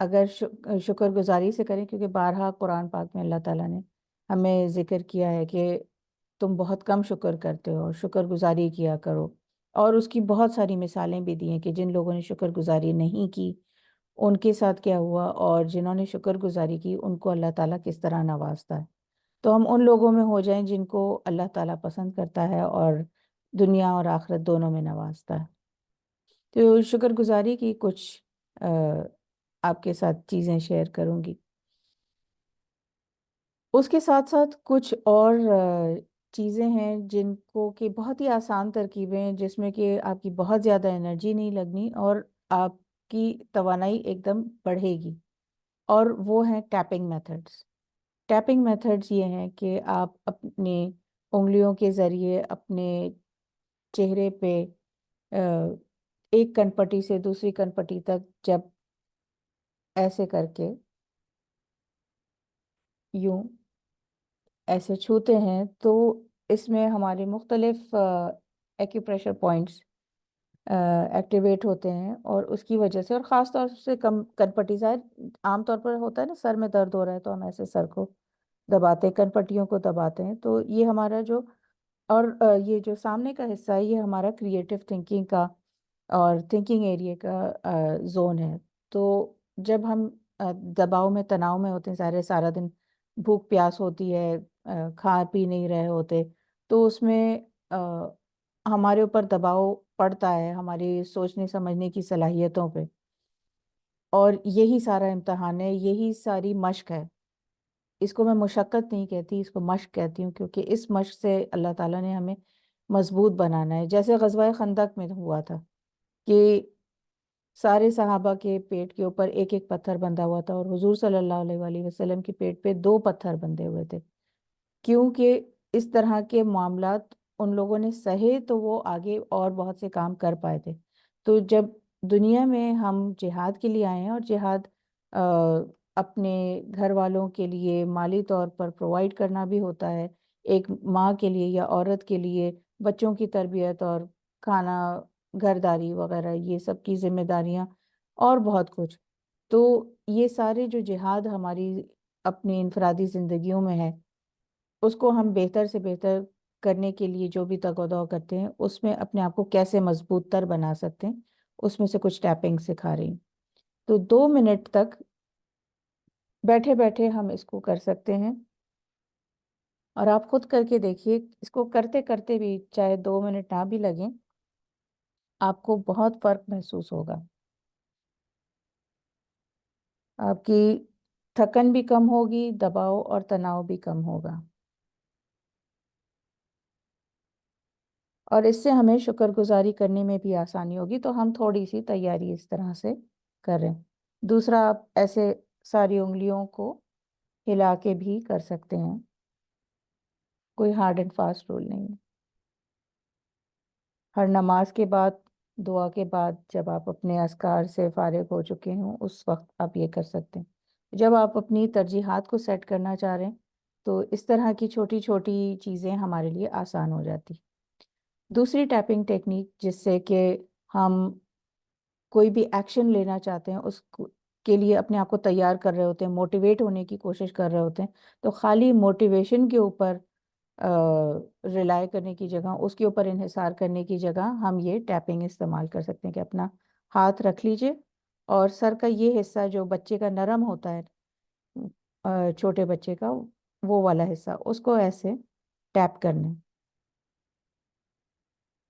اگر شکر گزاری سے کریں، کیونکہ بارہا قرآن پاک میں اللہ تعالیٰ نے ہمیں ذکر کیا ہے کہ تم بہت کم شکر کرتے ہو، شکر گزاری کیا کرو، اور اس کی بہت ساری مثالیں بھی دی ہیں کہ جن لوگوں نے شکر گزاری نہیں کی ان کے ساتھ کیا ہوا، اور جنہوں نے شکر گزاری کی ان کو اللہ تعالیٰ کس طرح نوازتا ہے۔ تو ہم ان لوگوں میں ہو جائیں جن کو اللہ تعالیٰ پسند کرتا ہے اور دنیا اور آخرت دونوں میں نوازتا ہے۔ تو شکر گزاری کی کچھ آپ کے ساتھ چیزیں شیئر کروں گی۔ اس کے ساتھ ساتھ کچھ اور چیزیں ہیں جن کو کہ بہت ہی آسان ترکیبیں ہیں، جس میں کہ آپ کی بہت زیادہ انرجی نہیں لگنی اور آپ کی توانائی ایک دم بڑھے گی، اور وہ ہیں ٹیپنگ میتھڈس۔ ٹیپنگ میتھڈس یہ ہیں کہ آپ اپنے انگلیوں کے ذریعے اپنے چہرے پہ ایک کنپٹی سے دوسری کنپٹی تک جب ایسے کر کے یوں ایسے چھوتے ہیں تو اس میں ہمارے مختلف ایکیپریشر پوائنٹس ایکٹیویٹ ہوتے ہیں، اور اس کی وجہ سے، اور خاص طور سے کنپٹی ظاہر عام طور پر ہوتا ہے نا، سر میں درد ہو رہا ہے تو ہم ایسے سر کو دباتے ہیں، کنپٹیوں کو دباتے ہیں، تو یہ ہمارا جو، اور یہ جو سامنے کا حصہ ہے یہ ہمارا کریٹو تھنکنگ کا اور تھنکنگ ایریا کا زون ہے۔ تو جب ہم دباؤ میں، تناؤ میں ہوتے ہیں، سارا دن بھوک پیاس ہوتی ہے، کھا پی نہیں رہے ہوتے، تو اس میں ہمارے اوپر دباؤ پڑتا ہے ہماری سوچنے سمجھنے کی صلاحیتوں پہ، اور یہی سارا امتحان ہے، یہی ساری مشق ہے۔ اس کو میں مشقت نہیں کہتی، اس کو مشق کہتی ہوں، کیونکہ اس مشق سے اللہ تعالیٰ نے ہمیں مضبوط بنانا ہے۔ جیسے غزوہ خندق میں ہوا تھا کہ سارے صحابہ کے پیٹ کے اوپر ایک ایک پتھر بندھا ہوا تھا، اور حضور صلی اللہ علیہ وآلہ وسلم کے پیٹ پہ 2 پتھر بندھے ہوئے تھے، کیونکہ اس طرح کے معاملات ان لوگوں نے سہے تو وہ آگے اور بہت سے کام کر پائے تھے۔ تو جب دنیا میں ہم جہاد کے لیے آئے ہیں، اور جہاد اپنے گھر والوں کے لیے مالی طور پر پرووائڈ کرنا بھی ہوتا ہے، ایک ماں کے لیے یا عورت کے لیے بچوں کی تربیت اور کھانا، گھرداری وغیرہ، یہ سب کی ذمہ داریاں اور بہت کچھ، تو یہ سارے جو جہاد ہماری اپنی انفرادی زندگیوں میں ہے، اس کو ہم بہتر سے بہتر کرنے کے لیے جو بھی تگ و دو کرتے ہیں، اس میں اپنے آپ کو کیسے مضبوط تر بنا سکتے ہیں، اس میں سے کچھ ٹیپنگ سکھا رہی ہوں۔ تو 2 منٹ تک بیٹھے بیٹھے ہم اس کو کر سکتے ہیں، اور آپ خود کر کے دیکھیے، اس کو کرتے کرتے بھی چاہے 2 منٹ نہ بھی لگیں، آپ کو بہت فرق محسوس ہوگا، آپ کی تھکن بھی کم ہوگی، دباؤ اور تناؤ بھی کم ہوگا، اور اس سے ہمیں شکر گزاری کرنے میں بھی آسانی ہوگی۔ تو ہم تھوڑی سی تیاری اس طرح سے کریں۔ دوسرا، آپ ایسے ساری انگلیوں کو ہلا کے بھی کر سکتے ہیں، کوئی ہارڈ اینڈ فاسٹ رول نہیں ہے۔ ہر نماز کے بعد، دعا کے بعد، جب آپ اپنے اذکار سے فارغ ہو چکے ہوں، اس وقت آپ یہ کر سکتے ہیں۔ جب آپ اپنی ترجیحات کو سیٹ کرنا چاہ رہے ہیں تو اس طرح کی چھوٹی چھوٹی چیزیں ہمارے لیے آسان ہو جاتی۔ دوسری ٹیپنگ ٹیکنیک جس سے کہ ہم کوئی بھی ایکشن لینا چاہتے ہیں، کے لیے اپنے آپ کو تیار کر رہے ہوتے ہیں، موٹیویٹ ہونے کی کوشش کر رہے ہوتے ہیں، تو خالی موٹیویشن کے اوپر ریلائی کرنے کی جگہ، اس کے اوپر انحصار کرنے کی جگہ، ہم یہ ٹیپنگ استعمال کر سکتے ہیں کہ اپنا ہاتھ رکھ لیجئے، اور سر کا یہ حصہ جو بچے کا نرم ہوتا ہے، چھوٹے بچے کا وہ والا حصہ، اس کو ایسے ٹیپ کرنا ہے۔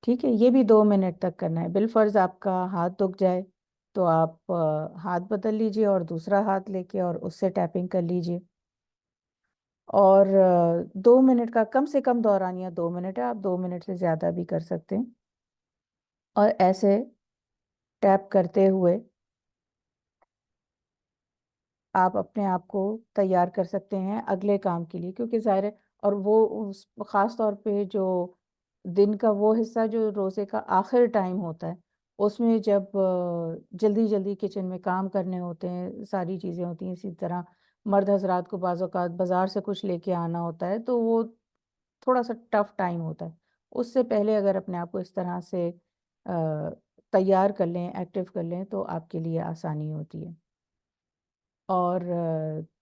ٹھیک ہے، یہ بھی 2 منٹ تک کرنا ہے۔ بالفرض آپ کا ہاتھ دکھ جائے تو آپ ہاتھ بدل لیجئے اور دوسرا ہاتھ لے کے اور اس سے ٹیپنگ کر لیجئے، اور 2 منٹ کا کم سے کم دورانیہ 2 منٹ ہے، آپ 2 منٹ سے زیادہ بھی کر سکتے ہیں، اور ایسے ٹیپ کرتے ہوئے آپ اپنے آپ کو تیار کر سکتے ہیں اگلے کام کے لیے، کیونکہ ظاہر ہے، اور وہ خاص طور پہ جو دن کا وہ حصہ جو روزے کا آخر ٹائم ہوتا ہے، اس میں جب جلدی جلدی کچن میں کام کرنے ہوتے ہیں، ساری چیزیں ہوتی ہیں، اسی طرح مرد حضرات کو بعض اوقات بازار سے کچھ لے کے آنا ہوتا ہے، تو وہ تھوڑا سا ٹف ٹائم ہوتا ہے۔ اس سے پہلے اگر اپنے آپ کو اس طرح سے تیار کر لیں، ایکٹیو کر لیں، تو آپ کے لیے آسانی ہوتی ہے۔ اور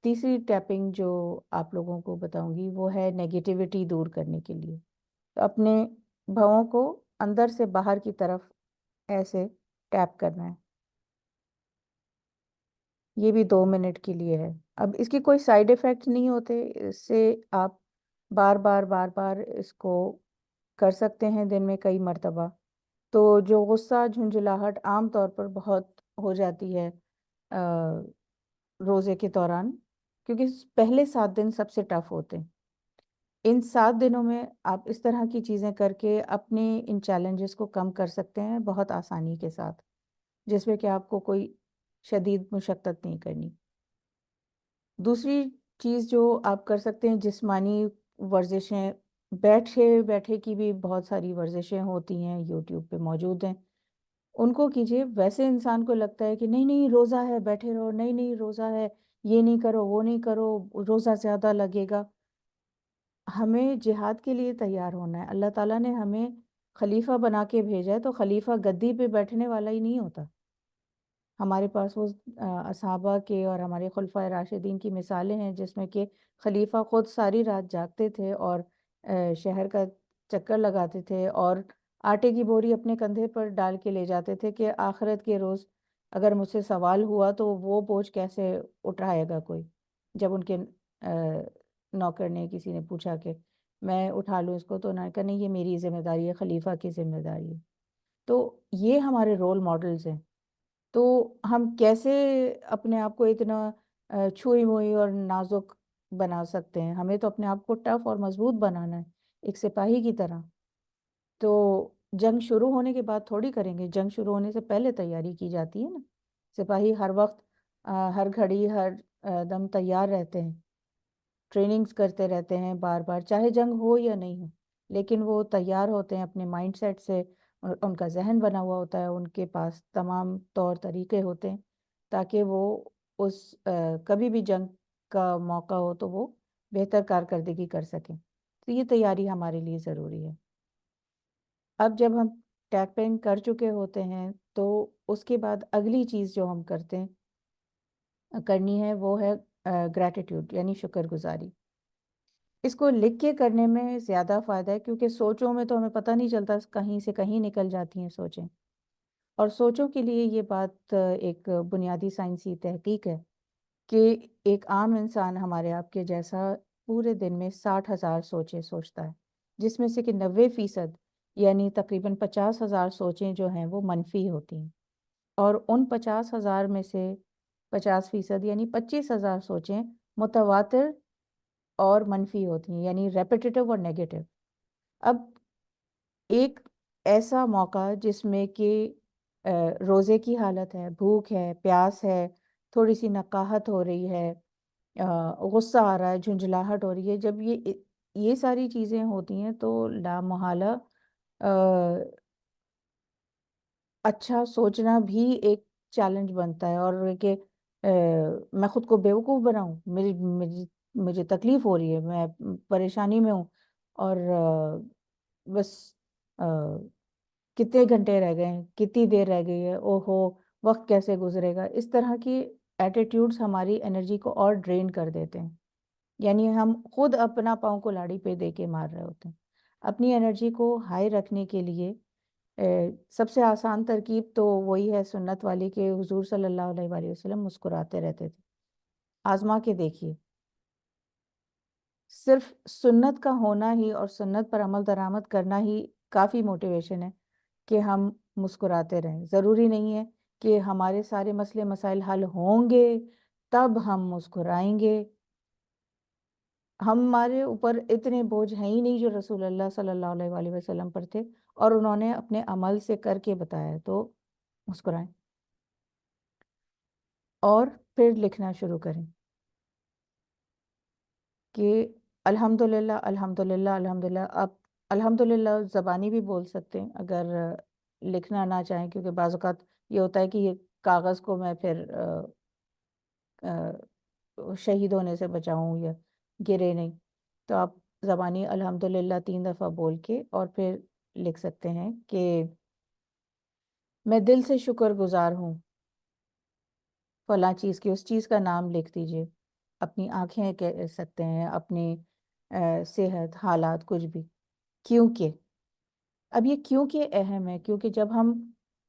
تیسری ٹیپنگ جو آپ لوگوں کو بتاؤں گی وہ ہے نیگیٹیوٹی دور کرنے کے لیے. تو اپنے بھووں کو اندر سے باہر کی طرف ایسے ٹیپ کرنا ہے. یہ بھی 2 منٹ کے لیے ہے. اب اس کی کوئی سائیڈ ایفیکٹ نہیں ہوتے. اس سے آپ بار بار بار بار اس کو کر سکتے ہیں دن میں کئی مرتبہ. تو جو غصہ جھنجھلاہٹ عام طور پر بہت ہو جاتی ہے روزے کے دوران، کیونکہ پہلے 7 دن سب سے ٹف ہوتے ہیں. ان 7 دنوں میں آپ اس طرح کی چیزیں کر کے اپنے ان چیلنجز کو کم کر سکتے ہیں بہت آسانی کے ساتھ، جس میں کہ آپ کو کوئی شدید مشقت نہیں کرنی. دوسری چیز جو آپ کر سکتے ہیں جسمانی ورزشیں. بیٹھے بیٹھے کی بھی بہت ساری ورزشیں ہوتی ہیں، یوٹیوب پہ موجود ہیں، ان کو کیجیے. ویسے انسان کو لگتا ہے کہ نہیں نہیں روزہ ہے بیٹھے رہو، نہیں نہیں روزہ ہے یہ نہیں کرو وہ نہیں کرو، روزہ زیادہ لگے گا. ہمیں جہاد کے لیے تیار ہونا ہے. اللہ تعالیٰ نے ہمیں خلیفہ بنا کے بھیجا ہے، تو خلیفہ گدی پہ بیٹھنے والا ہی نہیں ہوتا. ہمارے پاس وہ اصحابہ کے اور ہمارے خلفۂ راشدین کی مثالیں ہیں جس میں کہ خلیفہ خود ساری رات جاگتے تھے اور شہر کا چکر لگاتے تھے، اور آٹے کی بوری اپنے کندھے پر ڈال کے لے جاتے تھے کہ آخرت کے روز اگر مجھ سے سوال ہوا تو وہ بوجھ کیسے اٹھائے گا کوئی. جب ان کے نوکر نے کسی نے پوچھا کہ میں اٹھا لوں اس کو، تو انہوں نے کہا نہیں یہ میری ذمہ داری ہے، خلیفہ کی ذمہ داری ہے. تو یہ ہمارے رول ماڈلز ہیں. تو ہم کیسے اپنے آپ کو اتنا چھوئی موئی اور نازک بنا سکتے ہیں؟ ہمیں تو اپنے آپ کو ٹف اور مضبوط بنانا ہے، ایک سپاہی کی طرح. تو جنگ شروع ہونے کے بعد تھوڑی کریں گے، جنگ شروع ہونے سے پہلے تیاری کی جاتی ہے نا. سپاہی ہر وقت ہر گھڑی ہر دم تیار رہتے ہیں، ٹریننگز کرتے رہتے ہیں بار بار، چاہے جنگ ہو یا نہیں ہو، لیکن وہ تیار ہوتے ہیں اپنے مائنڈ سیٹ سے. ان کا ذہن بنا ہوا ہوتا ہے، ان کے پاس تمام طور طریقے ہوتے ہیں تاکہ وہ اس کبھی بھی جنگ کا موقع ہو تو وہ بہتر کارکردگی کر سکیں. تو یہ تیاری ہمارے لیے ضروری ہے. اب جب ہم ٹیپنگ کر چکے ہوتے ہیں تو اس کے بعد اگلی چیز جو ہم کرنی ہے وہ ہے گریٹیٹیوڈ، یعنی شکر گزاری. اس کو لکھ کے کرنے میں زیادہ فائدہ ہے، کیونکہ سوچوں میں تو ہمیں پتہ نہیں چلتا، کہیں سے کہیں نکل جاتی ہیں سوچیں. اور سوچوں کے لیے یہ بات ایک بنیادی سائنسی تحقیق ہے کہ ایک عام انسان ہمارے آپ کے جیسا پورے دن میں 60,000 سوچیں سوچتا ہے، جس میں سے کہ 90% یعنی تقریباً 50,000 سوچیں جو ہیں وہ منفی ہوتی ہیں. اور ان 50,000 میں سے 50% یعنی 25,000 سوچیں متواتر اور منفی ہوتی ہیں، یعنی ریپیٹیٹو اور نیگیٹو. اب ایک ایسا موقع جس میں کہ روزے کی حالت ہے، بھوک ہے، پیاس ہے، تھوڑی سی نقاہت ہو رہی ہے، غصہ آ رہا ہے، جھنجھلاہٹ ہو رہی ہے، جب یہ ساری چیزیں ہوتی ہیں تو لا محالہ اچھا سوچنا بھی ایک چیلنج بنتا ہے. اور کہ میں خود کو بیوقوف بناؤں، مجھے تکلیف ہو رہی ہے، میں پریشانی میں ہوں، اور بس کتنے گھنٹے رہ گئے ہیں، کتنی دیر رہ گئی ہے، او ہو وقت کیسے گزرے گا. اس طرح کی ایٹیٹیوڈز ہماری انرجی کو اور ڈرین کر دیتے ہیں. یعنی ہم خود اپنا پاؤں کو لاڑی پہ دے کے مار رہے ہوتے ہیں. اپنی انرجی کو ہائی رکھنے کے لیے سب سے آسان ترکیب تو وہی ہے سنت والی، کہ حضور صلی اللہ علیہ وآلہ وسلم مسکراتے رہتے تھے. آزما کے دیکھیے. صرف سنت کا ہونا ہی اور سنت پر عمل درآمد کرنا ہی کافی موٹیویشن ہے کہ ہم مسکراتے رہیں. ضروری نہیں ہے کہ ہمارے سارے مسئلے مسائل حل ہوں گے تب ہم مسکرائیں گے. ہمارے اوپر اتنے بوجھ ہیں ہی نہیں جو رسول اللہ صلی اللہ علیہ وآلہ وسلم پر تھے، اور انہوں نے اپنے عمل سے کر کے بتایا. تو مسکرائیں اور پھر لکھنا شروع کریں کہ الحمدللہ الحمدللہ الحمدللہ. آپ الحمدللہ زبانی بھی بول سکتے ہیں اگر لکھنا نہ چاہیں، کیونکہ بعض اوقات یہ ہوتا ہے کہ یہ کاغذ کو میں پھر شہید ہونے سے بچاؤں یا گرے نہیں. تو آپ زبانی الحمدللہ 3 دفعہ بول کے اور پھر لکھ سکتے ہیں کہ میں دل سے شکر گزار ہوں فلاں چیز کی، اس چیز کا نام لکھ دیجئے، اپنی آنکھیں کہہ سکتے ہیں، اپنی صحت، حالات، کچھ بھی. کیونکہ اب یہ کیونکہ اہم ہے، کیونکہ جب ہم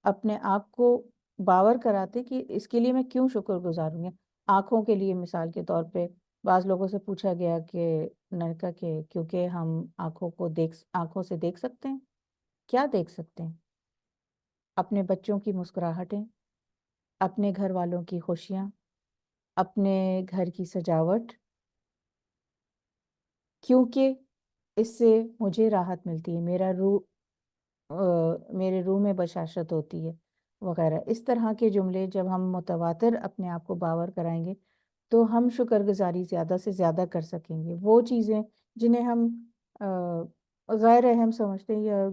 اپنے آپ کو باور کراتے کہ اس کے لیے میں کیوں شکر گزار ہوں. آنکھوں کے لیے مثال کے طور پہ بعض لوگوں سے پوچھا گیا کہ انہوں نے کہا کہ کیونکہ ہم آنکھوں سے دیکھ سکتے ہیں. کیا دیکھ سکتے ہیں؟ اپنے بچوں کی مسکراہٹیں، اپنے گھر والوں کی خوشیاں، اپنے گھر کی سجاوٹ، کیونکہ اس سے مجھے راحت ملتی ہے، میرے روح میں بشاشت ہوتی ہے وغیرہ. اس طرح کے جملے جب ہم متواتر اپنے آپ کو باور کرائیں گے تو ہم شکر گزاری زیادہ سے زیادہ کر سکیں گے. وہ چیزیں جنہیں ہم غیر اہم سمجھتے ہیں یا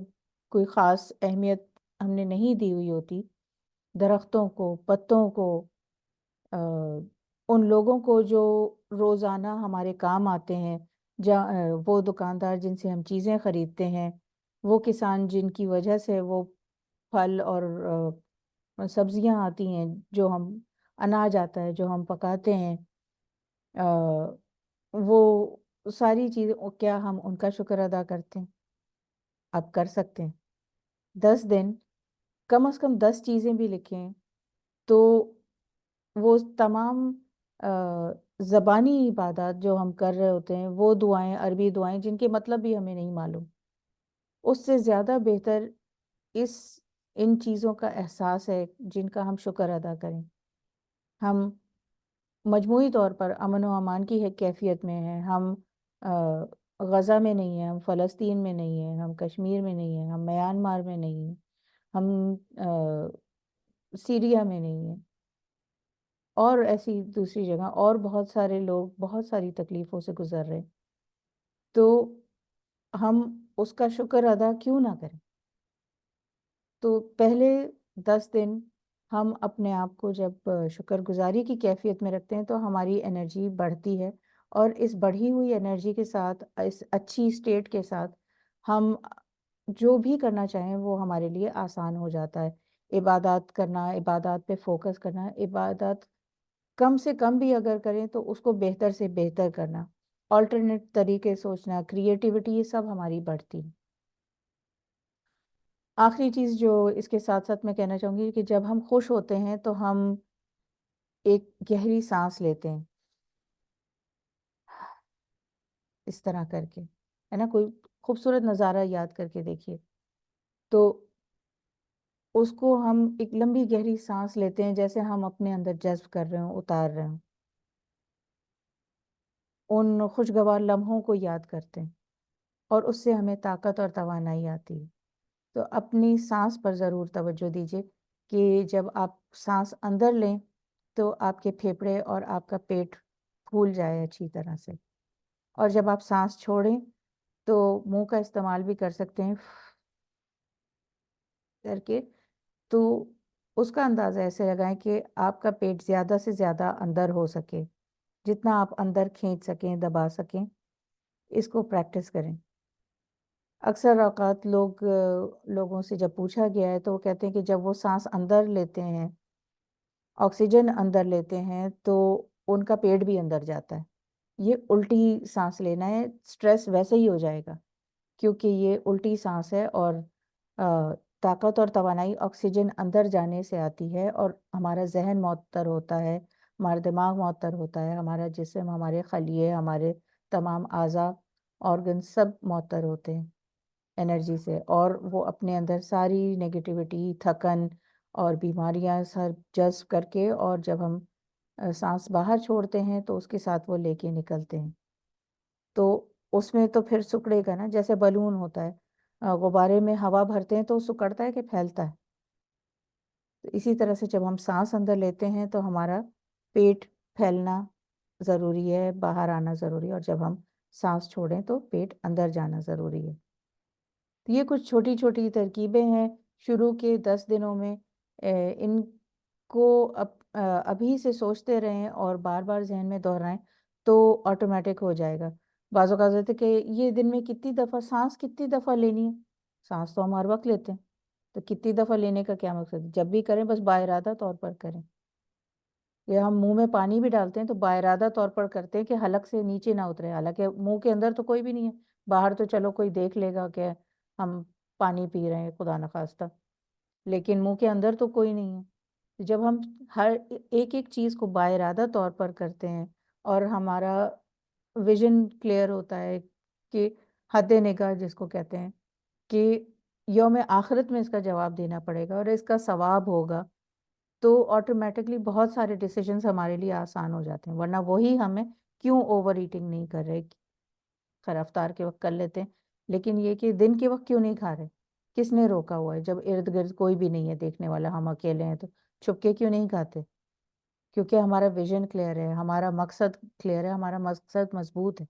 کوئی خاص اہمیت ہم نے نہیں دی ہوئی ہوتی، درختوں کو، پتوں کو، ان لوگوں کو جو روزانہ ہمارے کام آتے ہیں، وہ دکاندار جن سے ہم چیزیں خریدتے ہیں، وہ کسان جن کی وجہ سے وہ پھل اور سبزیاں آتی ہیں، جو ہم اناج آتا ہے جو ہم پکاتے ہیں، وہ ساری چیزیں، کیا ہم ان کا شکر ادا کرتے ہیں؟ اب کر سکتے ہیں. 10 دن کم از کم 10 چیزیں بھی لکھیں تو وہ تمام زبانی عبادات جو ہم کر رہے ہوتے ہیں، وہ دعائیں، عربی دعائیں جن کے مطلب بھی ہمیں نہیں معلوم، اس سے زیادہ بہتر ان چیزوں کا احساس ہے جن کا ہم شکر ادا کریں. ہم مجموعی طور پر امن و امان کی کیفیت میں ہیں. ہم غزہ میں نہیں ہیں، ہم فلسطین میں نہیں ہیں، ہم کشمیر میں نہیں ہیں، ہم میانمار میں نہیں ہیں، ہم سیریا میں نہیں ہیں، اور ایسی دوسری جگہ اور بہت سارے لوگ بہت ساری تکلیفوں سے گزر رہے. تو ہم اس کا شکر ادا کیوں نہ کریں؟ تو پہلے 10 دن ہم اپنے آپ کو جب شکر گزاری کی کیفیت میں رکھتے ہیں تو ہماری انرجی بڑھتی ہے، اور اس بڑھی ہوئی انرجی کے ساتھ، اس اچھی سٹیٹ کے ساتھ، ہم جو بھی کرنا چاہیں وہ ہمارے لیے آسان ہو جاتا ہے. عبادات کرنا، عبادات پہ فوکس کرنا، عبادات کم سے کم بھی اگر کریں تو اس کو بہتر سے بہتر کرنا، آلٹرنیٹ طریقے سوچنا، کریٹیوٹی، یہ سب ہماری بڑھتی ہے. آخری چیز جو اس کے ساتھ ساتھ میں کہنا چاہوں گی کہ جب ہم خوش ہوتے ہیں تو ہم ایک گہری سانس لیتے ہیں اس طرح کر کے، ہے نا. کوئی خوبصورت نظارہ یاد کر کے دیکھیے تو اس کو ہم ایک لمبی گہری سانس لیتے ہیں، جیسے ہم اپنے اندر جذب کر رہے ہوں، اتار رہے ہوں، ان خوشگوار لمحوں کو یاد کرتے ہیں، اور اس سے ہمیں طاقت اور توانائی آتی ہے. تو اپنی سانس پر ضرور توجہ دیجیے کہ جب آپ سانس اندر لیں تو آپ کے پھیپھڑے اور آپ کا پیٹ پھول جائے اچھی طرح سے، اور جب آپ سانس چھوڑیں تو منہ کا استعمال بھی کر سکتے ہیں کر کے. تو اس کا اندازہ ایسے لگائیں کہ آپ کا پیٹ زیادہ سے زیادہ اندر ہو سکے، جتنا آپ اندر کھینچ سکیں، دبا سکیں. اس کو پریکٹس کریں. اکثر اوقات لوگوں سے جب پوچھا گیا ہے تو وہ کہتے ہیں کہ جب وہ سانس اندر لیتے ہیں، آکسیجن اندر لیتے ہیں، تو ان کا پیٹ بھی اندر جاتا ہے. یہ الٹی سانس لینا ہے، سٹریس ویسے ہی ہو جائے گا کیونکہ یہ الٹی سانس ہے، اور طاقت اور توانائی آکسیجن اندر جانے سے آتی ہے، اور ہمارا ذہن معطر ہوتا ہے، ہمارا دماغ معطر ہوتا ہے، ہمارا جسم، ہمارے خلیے، ہمارے تمام اعضاء، آرگن سب معطر ہوتے ہیں انرجی سے، اور وہ اپنے اندر ساری نیگیٹیوٹی، تھکن اور بیماریاں سب جذب کر کے، اور جب ہم سانس باہر چھوڑتے ہیں تو اس کے ساتھ وہ لے کے نکلتے ہیں. تو اس میں تو پھر سکڑے گا نا، جیسے بلون ہوتا ہے، غبارے میں ہوا بھرتے ہیں تو سکڑتا ہے کہ پھیلتا ہے. تو اسی طرح سے جب ہم سانس اندر لیتے ہیں تو ہمارا پیٹ پھیلنا ضروری ہے، باہر آنا ضروری ہے، اور جب ہم سانس چھوڑیں تو پیٹ اندر جانا ضروری ہے. تو یہ کچھ چھوٹی چھوٹی ترکیبیں ہیں شروع کے 10 دنوں میں. ان کو ابھی سے سوچتے رہیں اور بار بار ذہن میں دہرائیں تو آٹومیٹک ہو جائے گا. بعض اوقات ہوتا ہے کہ یہ دن میں کتنی دفعہ لینی ہے. سانس تو ہم ہر وقت لیتے ہیں، تو کتنی دفعہ لینے کا کیا مقصد ہے؟ جب بھی کریں بس با ارادہ طور پر کریں. یا ہم منہ میں پانی بھی ڈالتے ہیں تو باارادہ طور پر کرتے ہیں کہ حلق سے نیچے نہ اترے، حالانکہ منہ کے اندر تو کوئی بھی نہیں ہے، باہر تو چلو کوئی دیکھ لے گا کہ ہم پانی پی رہے ہیں خدا نخواستہ، لیکن منہ کے اندر تو کوئی نہیں ہے۔ جب ہم ہر ایک ایک چیز کو باارادہ طور پر کرتے ہیں اور ہمارا ویژن کلیئر ہوتا ہے کہ حد نگاہ جس کو کہتے ہیں کہ یوم آخرت میں اس کا جواب دینا پڑے گا اور اس کا ثواب ہوگا، تو آٹومیٹکلی بہت سارے ڈیسیجنز ہمارے لیے آسان ہو جاتے ہیں، ورنہ وہی ہمیں کیوں اوور ایٹنگ نہیں کر رہے، خیر افطار کے وقت کر لیتے ہیں لیکن یہ کہ دن کے وقت کیوں نہیں کھا رہے، کس نے روکا ہوا ہے؟ جب ارد گرد کوئی بھی نہیں ہے دیکھنے والا، ہم اکیلے ہیں تو چھپ کے کیوں نہیں کھاتے؟ کیونکہ ہمارا ویژن کلیئر ہے، ہمارا مقصد کلیئر ہے، ہمارا مقصد مضبوط ہے۔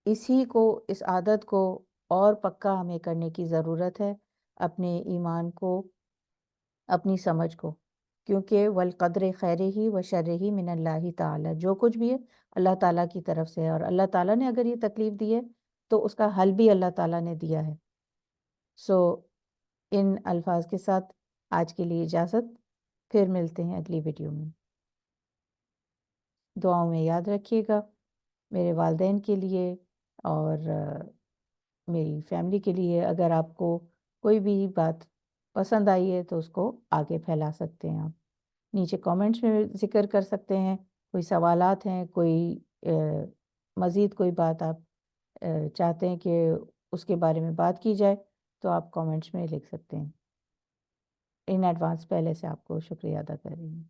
اسی کو، اس عادت کو اور پکا ہمیں کرنے کی ضرورت ہے، اپنے ایمان کو، اپنی سمجھ کو، کیونکہ والقدر خیرہ و شرہ من اللہ تعالی، جو کچھ بھی ہے اللہ تعالیٰ کی طرف سے ہے، اور اللہ تعالیٰ نے اگر یہ تکلیف دی ہے تو اس کا حل بھی اللہ تعالیٰ نے دیا ہے۔ سو ان الفاظ کے ساتھ آج کے لیے اجازت، پھر ملتے ہیں اگلی ویڈیو میں۔ دعاؤں میں یاد رکھیے گا، میرے والدین کے لیے اور میری فیملی کے لیے۔ اگر آپ کو کوئی بھی بات پسند آئی ہے تو اس کو آگے پھیلا سکتے ہیں، آپ نیچے کامنٹس میں ذکر کر سکتے ہیں، کوئی سوالات ہیں، کوئی مزید کوئی بات آپ چاہتے ہیں کہ اس کے بارے میں بات کی جائے تو آپ کامنٹس میں لکھ سکتے ہیں۔ ان ایڈوانس پہلے سے آپ کو شکریہ ادا کر رہی ہوں۔